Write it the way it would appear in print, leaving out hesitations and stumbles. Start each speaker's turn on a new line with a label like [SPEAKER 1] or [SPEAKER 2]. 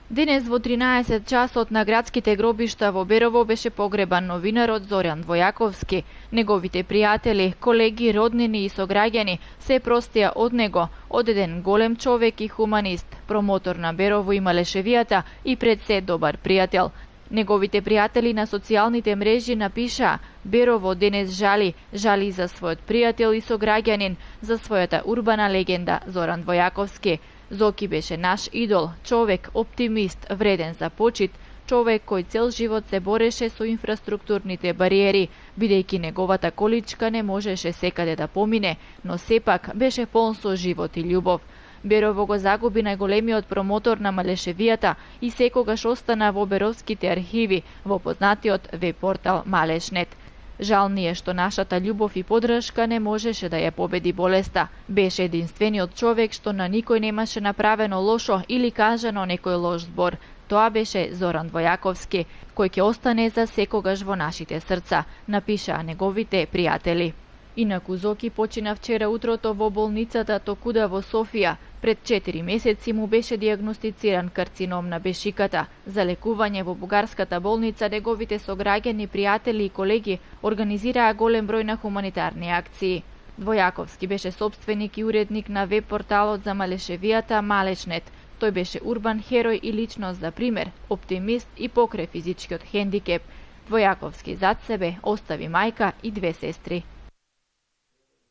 [SPEAKER 1] Денес во 13 часот на градските гробишта во Берово беше погребан новинарот Зоран Војаковски. Неговите пријатели, колеги, роднини и сограѓани се простија од него, од еден голем човек и хуманист, промотор на Берово и Малешевијата и пред се добар пријател. Неговите пријатели на социјалните мрежи напишаа: Берово денес жали за својот пријател и сограѓанин, за својата урбана легенда Зоран Војаковски. Зоки беше наш идол, човек оптимист, вреден за почит, човек кој цел живот се бореше со инфраструктурните бариери, бидејќи неговата количка не можеше секаде да помине, но сепак беше полн со живот и љубов. Берово го загуби најголемиот промотор на Малешевијата и секогаш остана во беровските архиви, во познатиот веб-портал Малешнет. Жал ни е што нашата љубов и подршка не можеше да ја победи болеста. Беше единствениот човек што на никој немаше направено лошо или кажано некој лош збор. Тоа беше Зоран Војаковски, кој ќе остане за секогаш во нашите срца, напишаа неговите пријатели. Инаку Зоки почина вчера утрото во болницата Токуда во Софија. Пред 4 месеци му беше дијагностициран карцином на бешиката. За лекување во бугарската болница неговите сограѓани, пријатели и колеги организираа голем број на хуманитарни акции. Војаковски беше собственик и уредник на веб-порталот за Малешевијата Малешнет. Тој беше урбан херој и личност за пример, оптимист и покрај физичкиот хендикеп. Војаковски зад себе остави мајка и 2 сестри.